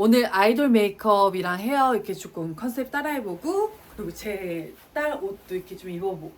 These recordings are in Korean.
오늘 아이돌 메이크업이랑 헤어 이렇게 조금 컨셉 따라해보고, 그리고 제 딸 옷도 이렇게 좀 입어보고.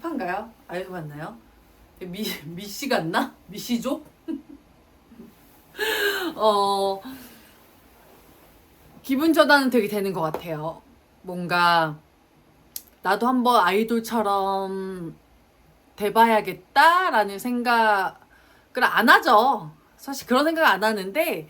힙한가요? 아이돌 같나요? 미씨 같나? 미씨족? 기분 전환은 되게 되는 것 같아요. 뭔가 나도 한번 아이돌처럼 돼봐야겠다라는 생각을 안 하죠. 사실 그런 생각 안 하는데,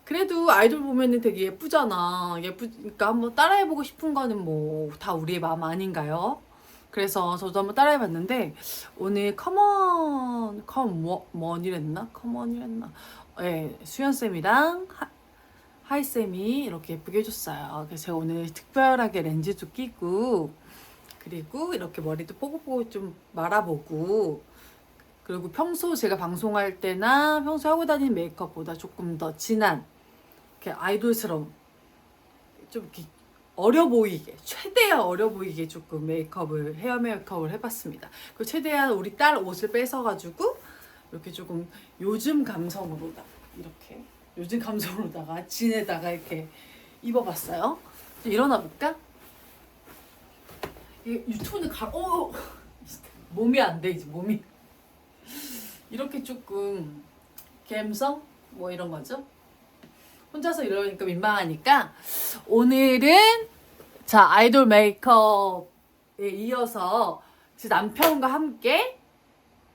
그래도 아이돌 보면은 되게 예쁘잖아. 예쁘니까 한번 따라해보고 싶은 거는 뭐 다 우리의 마음 아닌가요? 그래서 저도 한번 따라해봤는데, 오늘 컴원이랬나? 컴원이랬나? 예, 수연쌤이랑 하이쌤이 이렇게 예쁘게 해줬어요. 그래서 제가 오늘 특별하게 렌즈도 끼고, 그리고 이렇게 머리도 뽀글뽀글 좀 말아보고, 그리고 평소 제가 방송할 때나 평소 하고 다니는 메이크업보다 조금 더 진한, 이렇게 아이돌스러운, 좀 이렇게 어려 보이게, 최대한 어려 보이게 조금 헤어 메이크업을 해봤습니다. 그리고 최대한 우리 딸 옷을 뺏어가지고, 이렇게 조금 요즘 감성으로다가, 요즘 감성으로다가, 진에다가 이렇게 입어봤어요. 일어나 볼까? 유튜브는 몸이 안 돼, 이제 몸이. 이렇게 조금 감성? 뭐 이런 거죠. 혼자서 이러니까 민망하니까 오늘은 자 아이돌 메이크업에 이어서 제 남편과 함께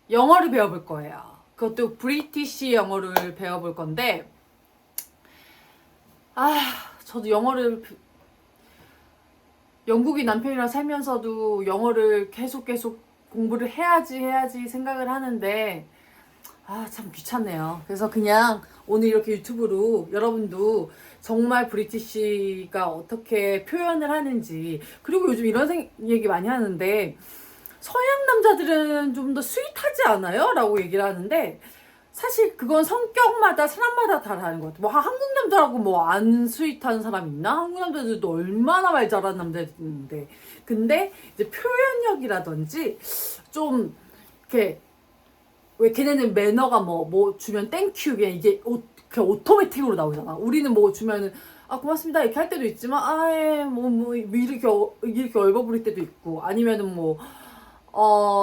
영어를 배워볼 거예요. 그것도 브리티시 영어를 배워볼 건데 저도 영국인 남편이랑 살면서도 영어를 계속 공부를 해야지 생각을 하는데 참 귀찮네요. 그래서 그냥 오늘 이렇게 유튜브로 여러분도 정말 브리티시가 어떻게 표현을 하는지, 그리고 요즘 이런 얘기 많이 하는데 서양 남자들은 좀 더 스윗하지 않아요? 라고 얘기를 하는데 사실 그건 성격마다 사람마다 다 다른 것 같아요. 뭐 한국 남자라고 뭐 안 스윗한 사람 있나? 한국 남자들도 얼마나 말 잘하는 남자들 있는데, 근데 이제 표현력이라든지 좀 이렇게, 왜 걔네는 매너가 뭐 주면 땡큐 그냥 이게 그냥 오토매틱으로 나오잖아. 우리는 뭐 주면은 고맙습니다 이렇게 할 때도 있지만 뭐 이렇게 얼버무릴 때도 있고, 아니면은 뭐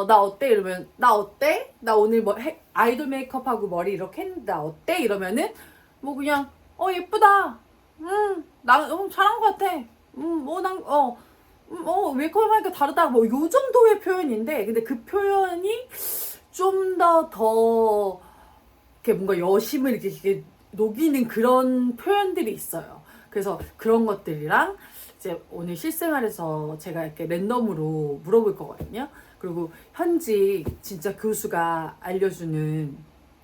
나 어때? 이러면 나 어때? 나 오늘 아이돌 메이크업하고 머리 이렇게 했는데 나 어때? 이러면은 뭐 그냥 예쁘다. 나 잘한 것 같아. 메이크업 하니까 다르다. 뭐 요 정도의 표현인데, 근데 그 표현이 좀 더 이렇게 뭔가 여심을 이렇게 녹이는 그런 표현들이 있어요. 그래서 그런 것들이랑 이제 오늘 실생활에서 제가 이렇게 랜덤으로 물어볼 거거든요. 그리고 현지 진짜 교수가 알려주는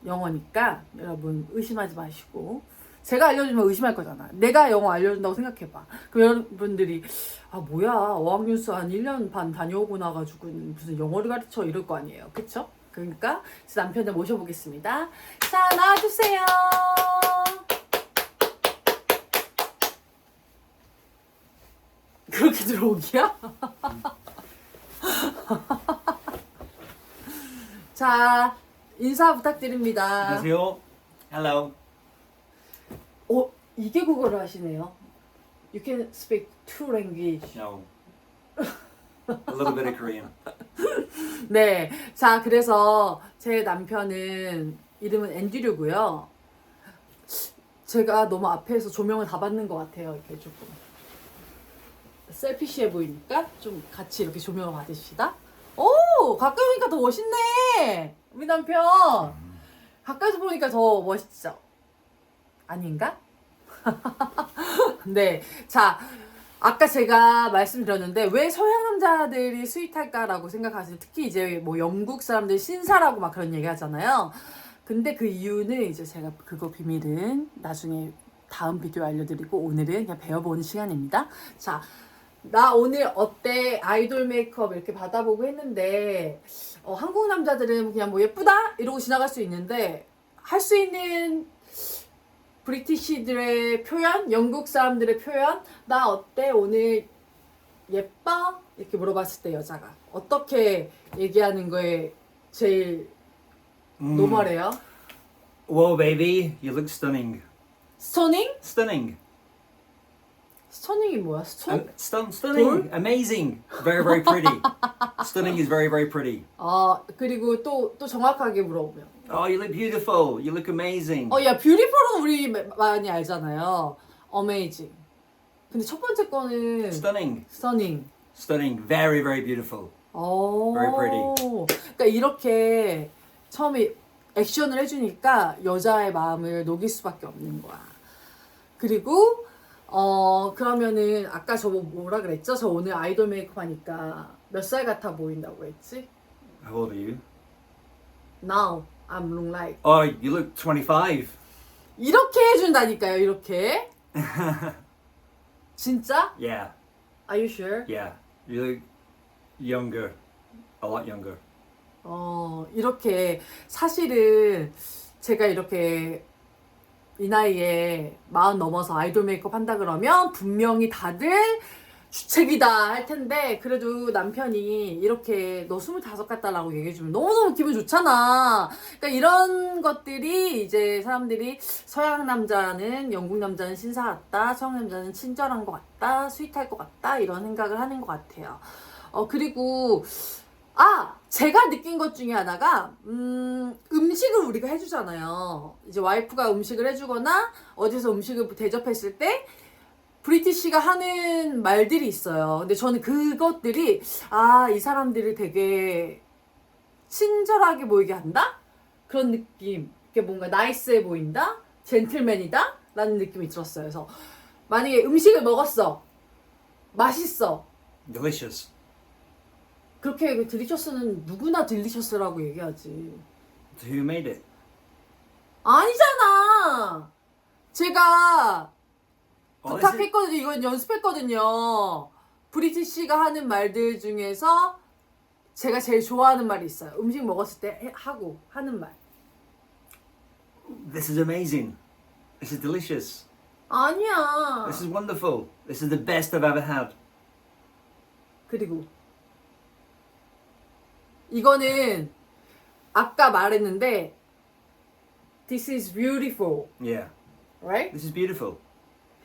영어니까 여러분 의심하지 마시고, 제가 알려주면 의심할 거잖아. 내가 영어 알려준다고 생각해봐. 그럼 여러분들이 뭐야 어학연수 한 1년 반 다녀오고 나가지고 무슨 영어를 가르쳐 이럴 거 아니에요. 그쵸? 그러니까 제 남편을 모셔보겠습니다. 자, 나와주세요. 그렇게 들어오기야? 자, 인사 부탁드립니다. 안녕하세요. Hello. 이게 국어를 하시네요. You can speak two language. No. A little bit of Korean. 네. 자, 그래서 제 남편은 이름은 앤드류고요. 제가 너무 앞에서 조명을 다 받는 것 같아요. 이렇게 조금 셀피시해 보이니까 좀 같이 이렇게 조명을 받으시다. 오! 가까이 보니까 더 멋있네! 우리 남편! 가까이서 보니까 더 멋있죠? 아닌가? 네. 자, 아까 제가 말씀드렸는데 왜 서양 남자들이 스윗할까라고 생각하세요? 특히 이제 뭐 영국 사람들 신사라고 막 그런 얘기 하잖아요. 근데 그 이유는 이제 제가 그거 비밀은 나중에 다음 비디오 알려드리고, 오늘은 그냥 배워보는 시간입니다. 자, 나 오늘 어때? 아이돌 메이크업 이렇게 받아보고 했는데 한국 남자들은 그냥 뭐 예쁘다? 이러고 지나갈 수 있는데, 할 수 있는 브리티시들의 표현, 영국 사람들의 표현, 나 어때? 오늘 예뻐? 이렇게 물어봤을 때 여자가 어떻게 얘기하는 거에 제일 노멀해요? Whoa, baby, you look stunning. 스토닝? Stunning. 스토닝이 뭐야? 스톤? Stunning. Amazing. Very, very pretty. Stunning is very, very pretty. 그리고 또 정확하게 물어보면 Oh, you look beautiful. You look amazing. 야, 뷰티풀은 우리 많이 알잖아요. 어메이징. 근데 첫 번째 거는 Stunning. 스토닝. Stunning. Very, very beautiful. 오. Very pretty. 그러니까 이렇게 처음에 액션을 해주니까 여자의 마음을 녹일 수밖에 없는 거야. 그리고 그러면은 아까 저 뭐라 그랬죠? 저 오늘 아이돌 메이크업 하니까 몇 살 같아 보인다고 했지? How old are you? Now I'm look like Oh, you look 25. 이렇게 해준다니까요. 이렇게 진짜? Yeah. Are you sure? Yeah. You look younger. A lot younger. 이렇게 사실은 제가 이렇게 이 나이에 40 넘어서 아이돌 메이크업 한다 그러면 분명히 다들 주책이다 할 텐데 그래도 남편이 이렇게 너 25 같다라고 얘기해주면 너무너무 기분 좋잖아. 그러니까 이런 것들이 이제 사람들이 서양 남자는 영국 남자는 신사 같다, 서양 남자는 친절한 것 같다, 스윗할 것 같다 이런 생각을 하는 것 같아요. 그리고 제가 느낀 것 중에 하나가 음식을 우리가 해주잖아요. 이제 와이프가 음식을 해주거나 어디서 음식을 대접했을 때 브리티시가 하는 말들이 있어요. 근데 저는 그것들이 이 사람들이 되게 친절하게 보이게 한다? 그런 느낌. 이게 뭔가 나이스해 보인다? 젠틀맨이다? 라는 느낌이 들었어요. 그래서 만약에 음식을 먹었어. 맛있어. Delicious. 그렇게 딜리셔스는 누구나 딜리셔스라고 얘기하지. So who made it? 아니잖아. 제가 Oh, is it? 부탁했거든요. 이건 연습했거든요. 브리티시가 하는 말들 중에서 제가 제일 좋아하는 말이 있어요. 음식 먹었을 때 하고 하는 말. This is amazing. This is delicious. 아니야. This is wonderful. This is the best I've ever had. 그리고 이거는 아까 말했는데 This is beautiful, Yeah. right? This is beautiful.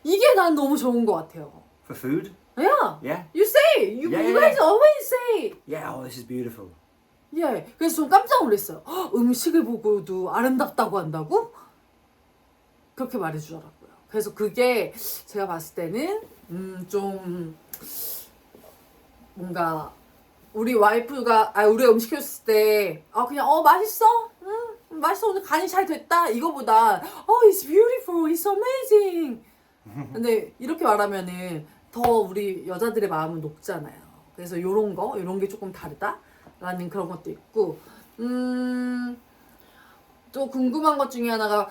이게 난 너무 좋은 것 같아요. For food? Yeah, Yeah. you say, you Yeah, guys yeah. always say. Yeah, oh, this is beautiful. 예, 그래서 좀 깜짝 놀랐어요. 음식을 보고도 아름답다고 한다고? 그렇게 말해주더라고요. 그래서 그게 제가 봤을 때는 좀 뭔가 우리 와이프가 우리 음식 해줬을 때 그냥 맛있어? 맛있어 오늘 간이 잘 됐다 이거보다 it's beautiful, it's amazing. 근데 이렇게 말하면은 더 우리 여자들의 마음은 녹잖아요. 그래서 요런 게 조금 다르다라는 그런 것도 있고 또 궁금한 것 중에 하나가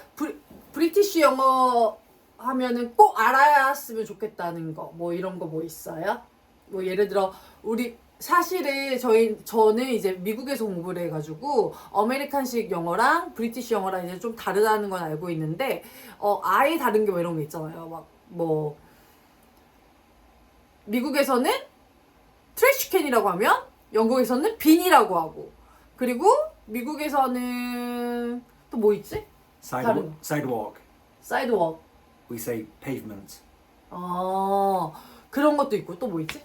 브리티시 영어 하면은 꼭 알아야으면 좋겠다는 거 뭐 이런 거 뭐 있어요? 뭐 예를 들어 우리 사실은 저는 이제 미국에서 공부를 해가지고 아메리칸식 영어랑 브리티시 영어랑 이제 좀 다르다는 건 알고 있는데 아예 다른 게 뭐 이런 게 있잖아요. 막 뭐 미국에서는 트래시캔이라고 하면 영국에서는 빈이라고 하고 그리고 미국에서는 또 뭐 있지? Sidewalk. 사이드워크. We say pavement. 그런 것도 있고 또 뭐 있지?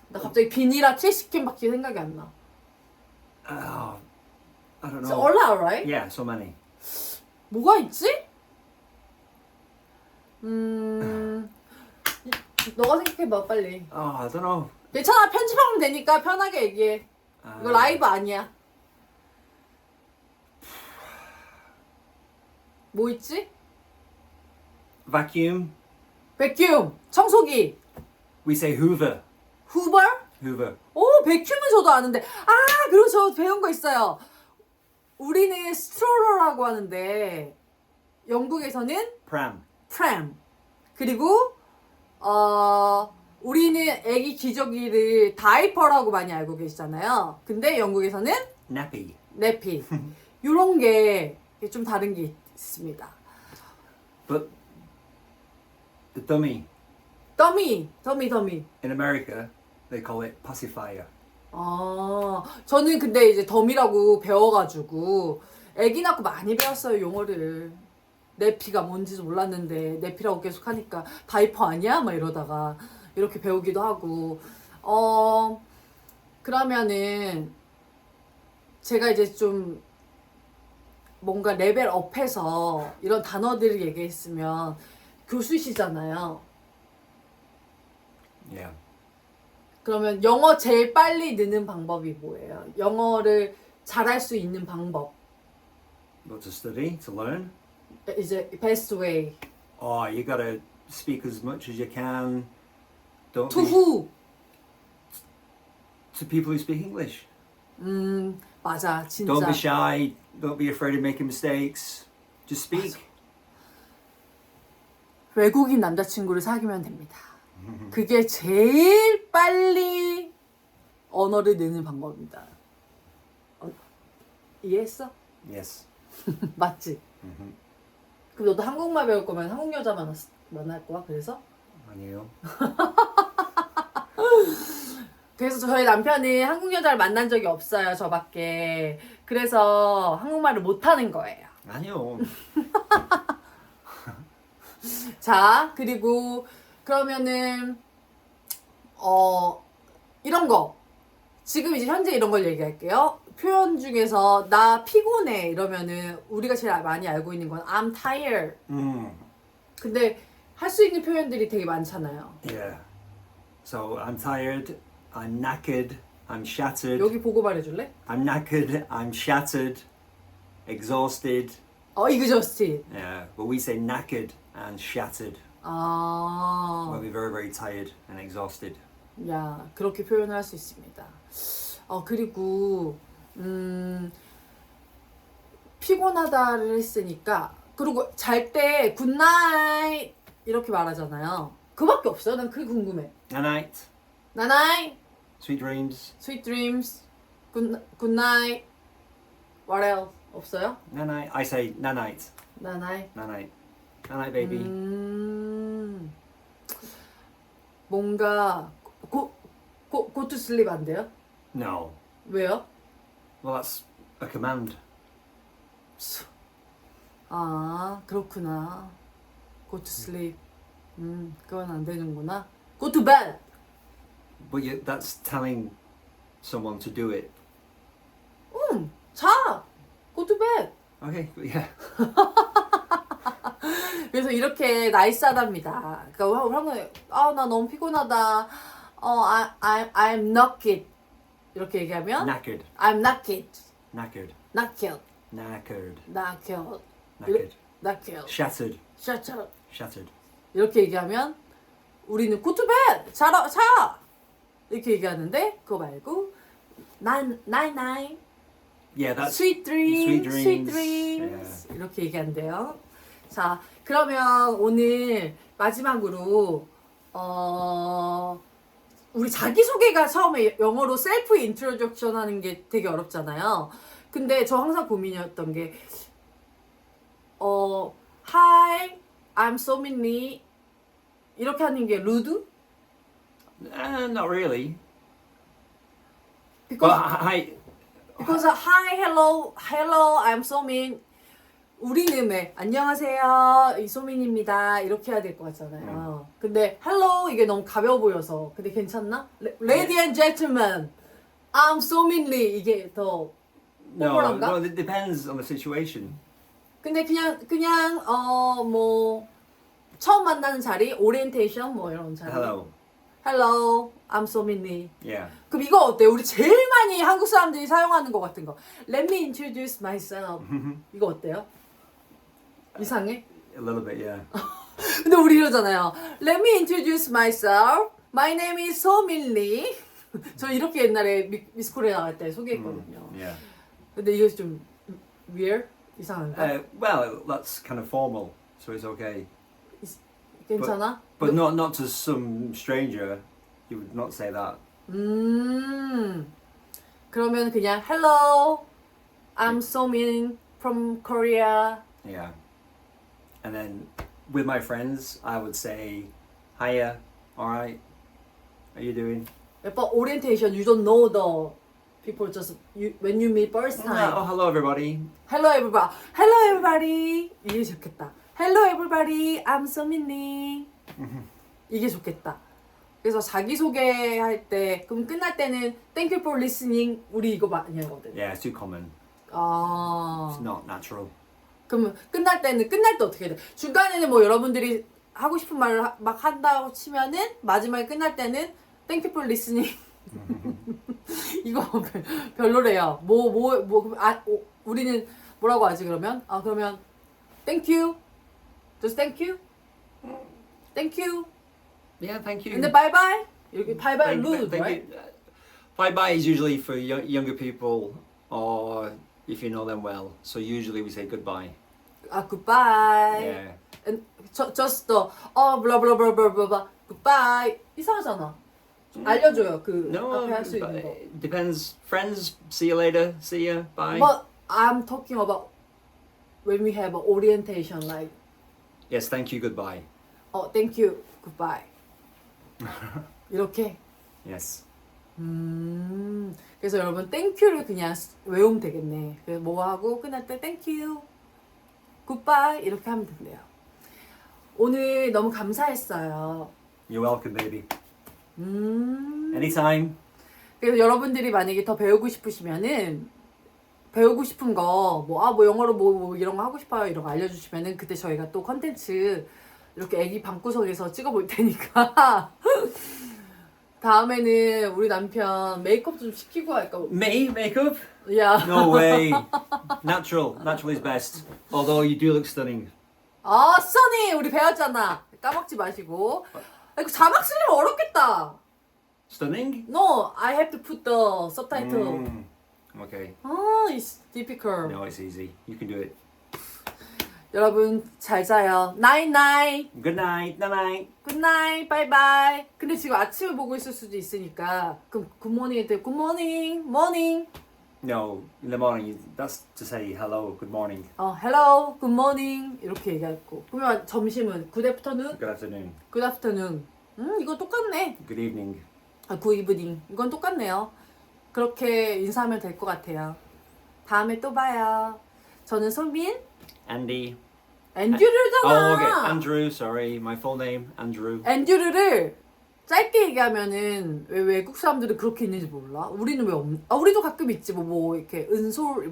나 갑자기 빈이라 트래시캔밖에 생각이 안 나. Oh, I don't It's know. all out, right? Yeah, so many. 뭐가 있지? 너가 생각해봐 빨리. Oh, I don't know. 괜찮아 편집하면 되니까 편하게 얘기해. 이거 라이브 아니야. 뭐 있지? Vacuum. 백큐um, 청소기, We say Hoover. 후버? Hoover. 백큐음은 저도 아는데 그리고 저 배운 거 있어요. 우리는 스트롤러라고 하는데 영국에서는 Pram. 프램. 그리고 우리는 애기 기저귀를 다이퍼라고 많이 알고 계시잖아요. 근데 영국에서는 Nappy. 네피. 요런 게 좀 다른 게 있습니다. But the dummy. 더미. In America, they call it pacifier. 저는 근데 이제 덤이라고 배워가지고 애기 낳고 많이 배웠어요 용어를. 내피가 뭔지도 몰랐는데 내피라고 계속 하니까 다이퍼 아니야? 막 이러다가 이렇게 배우기도 하고 그러면은 제가 이제 좀 뭔가 레벨 업해서 이런 단어들을 얘기했으면 교수시잖아요. Yeah. 그러면 영어 제일 빨리 느는 방법이 뭐예요? 영어를 잘할 수 있는 방법. What to study, to learn. 이제 best way. Oh, you gotta speak as much as you can. Don't To be, who? to people who speak English. 맞아, 진짜. Don't be shy. Don't be afraid of making mistakes. Just speak. 외국인 남자친구를 사귀면 됩니다. 그게 제일 빨리 언어를 느는 방법입니다. 이해했어? Yes. 맞지? 그럼 너도 한국말 배울 거면 한국 여자 만날 거야? 그래서? 아니요. 그래서 저희 남편은 한국 여자를 만난 적이 없어요, 저밖에. 그래서 한국말을 못하는 거예요. 아니요. 자, 그리고 그러면은 이런 거. 지금 이제 현재 이런 걸 얘기할게요. 표현 중에서 나 피곤해 이러면은 우리가 제일 많이 알고 있는 건 I'm tired. 근데 할 수 있는 표현들이 되게 많잖아요. Yeah. So I'm tired. I'm knackered. I'm shattered. 여기 보고 말해줄래? I'm knackered. I'm shattered. Exhausted. exhausted. Yeah. But we say knackered and shattered when we're very, very tired and exhausted. 야, 그렇게 표현을 할 수 있습니다. 그리고 피곤하다를 했으니까 그리고 잘 때 굿나잇 이렇게 말하잖아요. 그밖에 없어요. 난 그게 궁금해. Night night. 나나잇, Sweet dreams. sweet dreams, 굿나잇, what else? 없어요? Night night. I say night night. 나나잇. Night night. Night night, baby. 뭔가 go to sleep 안 돼요? No. 왜요? Well, that's a command. 아, 그렇구나. Go to sleep. 그건 안 되는구나. Go to bed. But that's telling someone to do it. 자. Go to bed. Okay. Yeah. 그래서 이렇게 나이스하답니다. 그러니까 한번 나 너무 피곤하다. I'm knackered. 이렇게 얘기하면 Knackered. I'm knackered. Knackered. knackered. Knackered. knackered. Knackered. knackered. Shattered. shattered. Shattered. 이렇게 얘기하면 우리는 go to bed. 자. 이렇게 얘기하는데 그거 말고 nine. Yeah, that's sweet dreams. Sweet dreams. 이렇게 얘기한대요. 자, 그러면 오늘 마지막으로 우리 자기소개가 처음에 영어로 셀프 인트로덕션 하는 게 되게 어렵잖아요. 근데 저 항상 고민이었던 게 Hi, I'm 소민리 이렇게 하는 게 루드? not really. Because Because hi, hello, I'm 소민. 우리는 왜 안녕하세요, 이소민입니다 이렇게 해야 될 것 같잖아요. 근데 hello 이게 너무 가벼워 보여서 근데 괜찮나? Lady and gentlemen, I'm 소민리 이게 더 포멀한가? no, it depends on the situation. 근데 그냥 뭐 처음 만나는 자리, 오리엔테이션 뭐 이런 자리. Hello, I'm 소민리. Yeah. 그럼 이거 어때요? 우리 제일 많이 한국 사람들이 사용하는 것 같은 거. Let me introduce myself. 이거 어때요? 이상해? A little bit, yeah. 근데 우리 이러잖아요. Let me introduce myself. My name is 소민리. 저 이렇게 옛날에 미스 코리아 나갈 때 소개했거든요. Yeah. 근데 이거 좀 weird? 이상한가? Well, that's kind of formal, so it's okay. 괜찮아? But not to some stranger. You would not say that. 그러면 그냥 Hello, I'm 소민 from Korea. Yeah. And then with my friends, I would say, hiya, alright, how you doing? But orientation, you don't know the people just when you meet first time. Oh, hello everybody. Hello everybody. Hello everybody. 이게 좋겠다. Hello everybody, I'm 소민니. 이게 좋겠다. 그래서 자기소개할 때 그럼 끝날 때는 Thank you for listening 우리 이거 많이 하거든. Yeah, it's too common. 아 It's not natural. 그러면 끝날 때 어떻게 돼? 중간에는 뭐 여러분들이 하고 싶은 말을 막 한다고 치면은 마지막에 끝날 때는 Thank you for listening 이거 별로래요. 우리는 뭐라고 하지 그러면? 그러면 Thank you, just thank you, thank you, Yeah, thank you. 근데 bye bye 이렇게 bye bye Thank- rude, thank right? you. Bye bye is usually for younger people or if you know them well. So usually we say goodbye. Goodbye. Yeah. And just the blah blah blah blah blah blah goodbye 이상하잖아. 알려줘요 그 No, 앞에 할 수 있는 거. it depends. Friends, see you later. See ya. Bye. But I'm talking about when we have an orientation like Yes, thank you. Goodbye. thank you, goodbye. 이렇게. Yes. 그래서 여러분 땡큐를 그냥 외우면 되겠네. 그래서 뭐 하고 끝날 때 땡큐, 굿바이 이렇게 하면 된대요. 오늘 너무 감사했어요. You're welcome, baby. Anytime. 그래서 여러분들이 만약에 더 배우고 싶으시면은 배우고 싶은 거 뭐 영어로 뭐 이런 거 하고 싶어요 이런 거 알려주시면은 그때 저희가 또 컨텐츠 이렇게 애기 방구석에서 찍어볼 테니까 다음에는 우리 남편 메이크업 좀 시키고 할까? Me makeup? 야. No way. Natural. Natural is best. Although you do look stunning. 써니 우리 배웠잖아. 까먹지 마시고. 이거 자막 쓰려면 어렵겠다. Stunning? No, I have to put the subtitle. Okay. It's difficult. No, it's easy. You can do it. 여러분 잘 자요. Night night. Good night. Night night. Good night. Bye bye. 근데 지금 아침을 보고 있을 수도 있으니까 그럼 굿모닝 할 때 굿모닝, 모닝. No, in the morning. That's to say hello. Good morning. Hello, good morning 이렇게 얘기하고. 그러면 점심은 good afternoon, Good afternoon. good afternoon. 이거 똑같네. Good evening. good evening. 이건 똑같네요. 그렇게 인사하면 될 것 같아요. 다음에 또 봐요. 저는 소민. Andy. 앤드류잖아. Okay. Andrew. Sorry, my full name. Andrew. 앤드류를 짧게 얘기하면은 왜 외국 사람들은 그렇게 있는지 몰라. 우리는 왜 우리도 가끔 있지. 뭐 이렇게 은솔,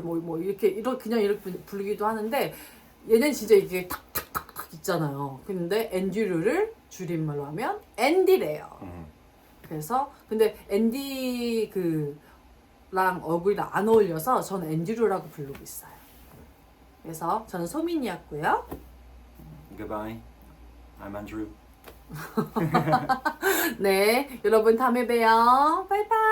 뭐 이렇게 그냥 이렇게 부르기도 하는데 얘는 진짜 이게 탁탁탁탁 있잖아요. 근데 앤드류를 줄임말로 하면 앤디래요. 그래서 근데 앤디 랑 얼굴이랑 안 어울려서 저는 앤드류라고 부르고 있어요. 그래서 저는 소민이었고요. Goodbye. I'm Andrew. 네, 여러분 다음에 봬요. 바이바이.